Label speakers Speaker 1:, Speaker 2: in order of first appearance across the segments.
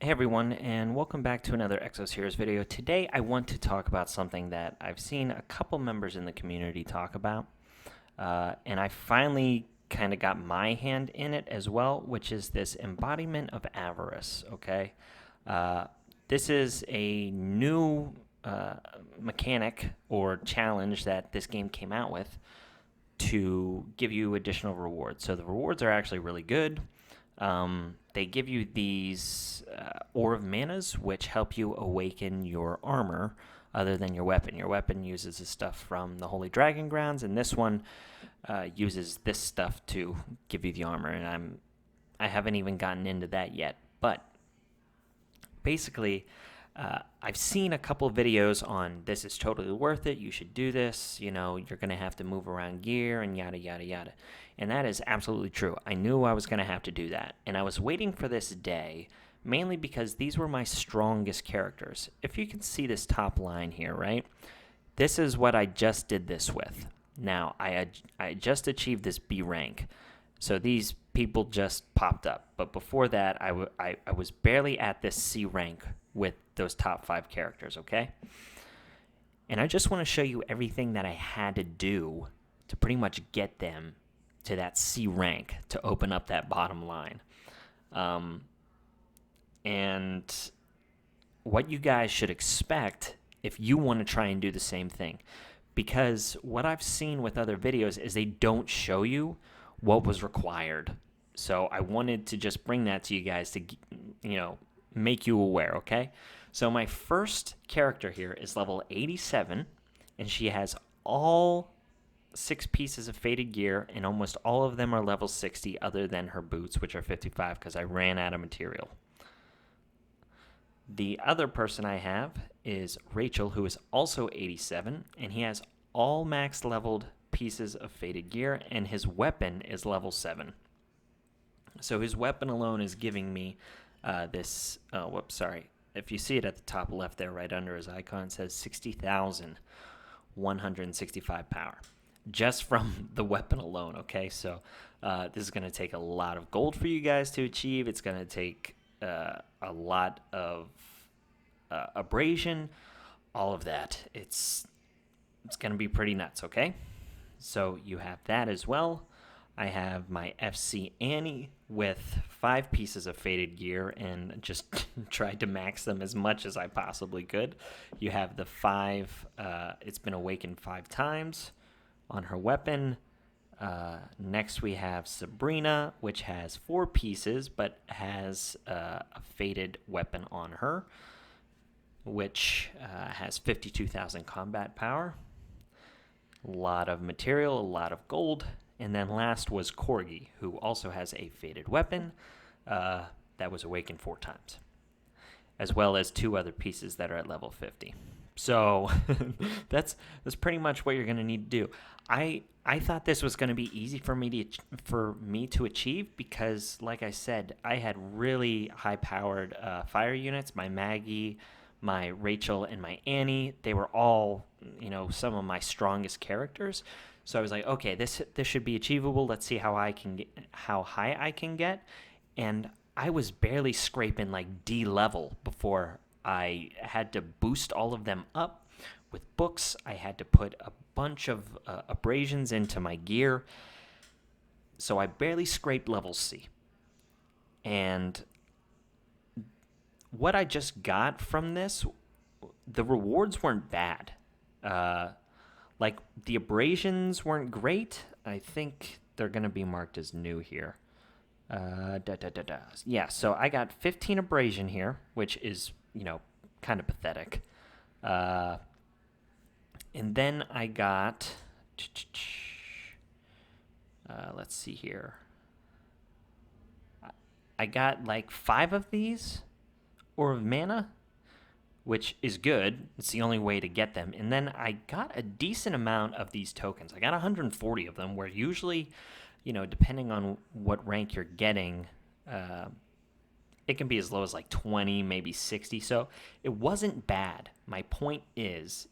Speaker 1: Hey everyone, and welcome back to another Exos Heroes video. Today I want to talk about something that I've seen a couple members in the community talk about, and I finally kind of got my hand in it as well, which is this embodiment of avarice, okay? Uh, this is a new mechanic or challenge that this game came out with to give you additional rewards. So the rewards are actually really good. They give you these Ore of Manas, which help you awaken your armor other than your weapon. Your weapon uses the stuff from the Holy Dragon Grounds, and this one uses this stuff to give you the armor. And I haven't even gotten into that yet. But basically, I've seen a couple videos on this is totally worth it, you should do this, you know, you're going to have to move around gear and yada, yada, yada. And that is absolutely true. I knew I was going to have to do that. And I was waiting for this day, mainly because these were my strongest characters. If you can see this top line here, right? This is what I just did this with. Now, I just achieved this B rank. So these people just popped up. But before that, I was barely at this C rank with those top 5 characters, okay? And I just want to show you everything that I had to do to pretty much get them to that C rank to open up that bottom line. And what you guys should expect if you want to try and do the same thing. Because what I've seen with other videos is they don't show you what was required. So I wanted to just bring that to you guys to, make you aware, okay? So my first character here is level 87, and she has all 6 pieces of faded gear, and almost all of them are level 60 other than her boots, which are 55 because I ran out of material. The other person I have is Rachel, who is also 87, and he has all max leveled pieces of faded gear, and his weapon is level 7. So his weapon alone is giving me If you see it at the top left there, right under his icon, it says 60,165 power. Just from the weapon alone, okay? So this is going to take a lot of gold for you guys to achieve. It's going to take a lot of abrasion, all of that. It's going to be pretty nuts, okay? So you have that as well. I have my FC Annie with 5 pieces of faded gear and just tried to max them as much as I possibly could. You have the 5, it's been awakened 5 times on her weapon. Next we have Sabrina, which has 4 pieces but has a faded weapon on her, which has 52,000 combat power. A lot of material, a lot of gold. And then last was Corgi, who also has a faded weapon that was awakened 4 times, as well as 2 other pieces that are at level 50. So that's pretty much what you're going to need to do. I thought this was going to be easy for me to achieve because, like I said, I had really high-powered fire units. My Maggie, my Rachel, and my Annie. They were all, some of my strongest characters. So I was like, okay, this should be achievable. Let's see how high I can get. And I was barely scraping like D level before I had to boost all of them up with books. I had to put a bunch of abrasions into my gear. So I barely scraped level C. And what I just got from this, the rewards weren't bad. Like, the abrasions weren't great. I think they're going to be marked as new here. Yeah, so I got 15 abrasion here, which is, kind of pathetic. And then I got... let's see here. I got, like, 5 of these Ore of Mana, which is good. It's the only way to get them. And then I got a decent amount of these tokens. I got 140 of them, where usually, depending on what rank you're getting, it can be as low as like 20, maybe 60. So it wasn't bad. My point is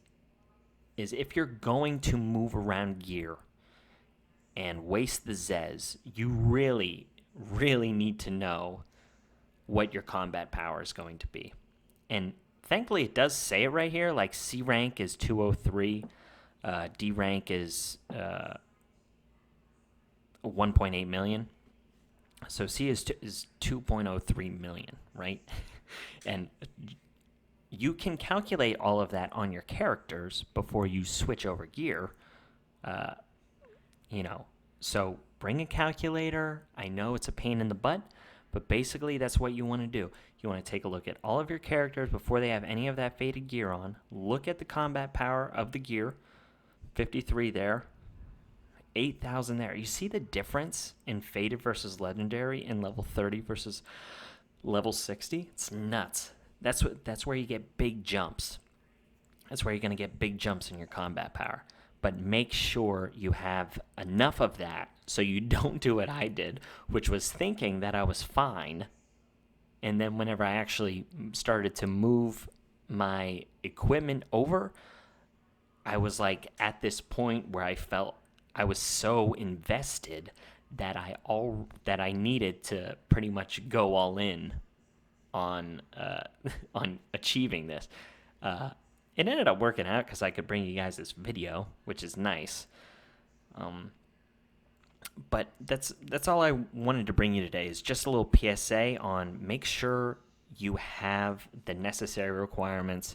Speaker 1: if you're going to move around gear and waste the Zez, you really, really need to know what your combat power is going to be. And thankfully, it does say it right here. Like C rank is 203, D rank is 1.8 million. So C is 2.03 million, right? And you can calculate all of that on your characters before you switch over gear. So bring a calculator. I know it's a pain in the butt, but basically that's what you want to do. You want to take a look at all of your characters before they have any of that faded gear on. Look at the combat power of the gear. 53 there. 8,000 there. You see the difference in faded versus legendary in level 30 versus level 60? It's nuts. That's where you get big jumps. That's where you're going to get big jumps in your combat power. But make sure you have enough of that so you don't do what I did, which was thinking that I was fine. And then whenever I actually started to move my equipment over, I was like at this point where I felt I was so invested that I needed to pretty much go all in on achieving this. It ended up working out because I could bring you guys this video, which is nice. But that's all I wanted to bring you today, is just a little PSA on make sure you have the necessary requirements.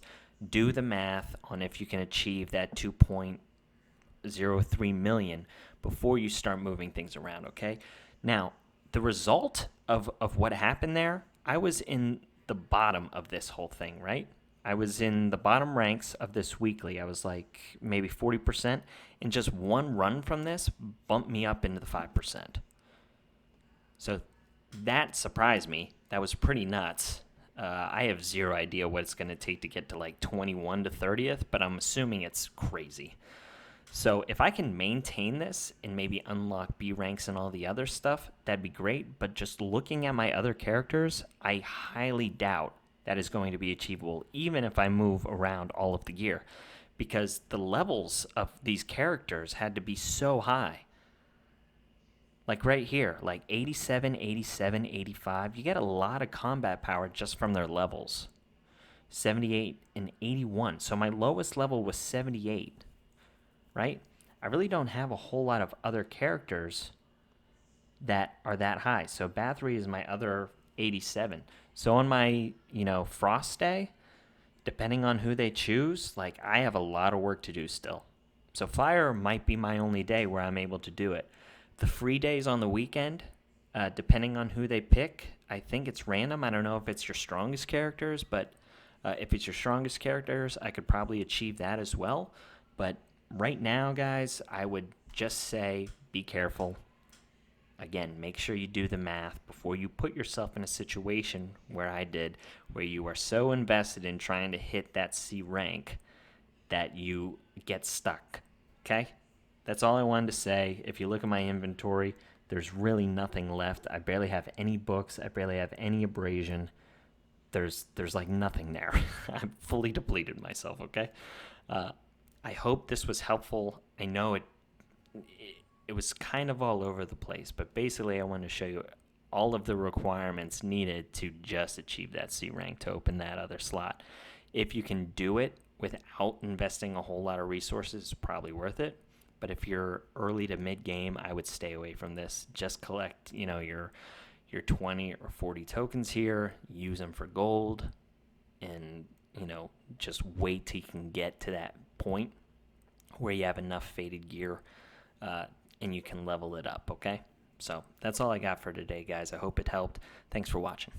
Speaker 1: Do the math on if you can achieve that 2.03 million before you start moving things around, okay? Now, the result of what happened there, I was in the bottom of this whole thing, right? I was in the bottom ranks of this weekly. I was like maybe 40%, and just one run from this bumped me up into the 5%. So that surprised me. That was pretty nuts. I have zero idea what it's going to take to get to like 21 to 30th, but I'm assuming it's crazy. So if I can maintain this and maybe unlock B ranks and all the other stuff, that'd be great. But just looking at my other characters, I highly doubt that is going to be achievable, even if I move around all of the gear, because the levels of these characters had to be so high. Like right here, like 87, 87, 85. You get a lot of combat power just from their levels. 78 and 81. So my lowest level was 78, right? I really don't have a whole lot of other characters that are that high. So Bathory is my other 87. So on my, Frost day, depending on who they choose, like I have a lot of work to do still. So Fire might be my only day where I'm able to do it. The free days on the weekend, depending on who they pick, I think it's random. I don't know if it's your strongest characters, but if it's your strongest characters, I could probably achieve that as well. But right now, guys, I would just say be careful. Again, make sure you do the math before you put yourself in a situation where I did, where you are so invested in trying to hit that C rank that you get stuck, okay? That's all I wanted to say. If you look at my inventory, there's really nothing left. I barely have any books. I barely have any abrasion. There's like nothing there. I'm fully depleted myself, okay? I hope this was helpful. I know it was kind of all over the place, but basically I want to show you all of the requirements needed to just achieve that C rank to open that other slot. If you can do it without investing a whole lot of resources, it's probably worth it. But if you're early to mid game, I would stay away from this. Just collect, your 20 or 40 tokens here, use them for gold, and just wait till you can get to that point where you have enough faded gear and you can level it up, okay? So that's all I got for today, guys. I hope it helped. Thanks for watching.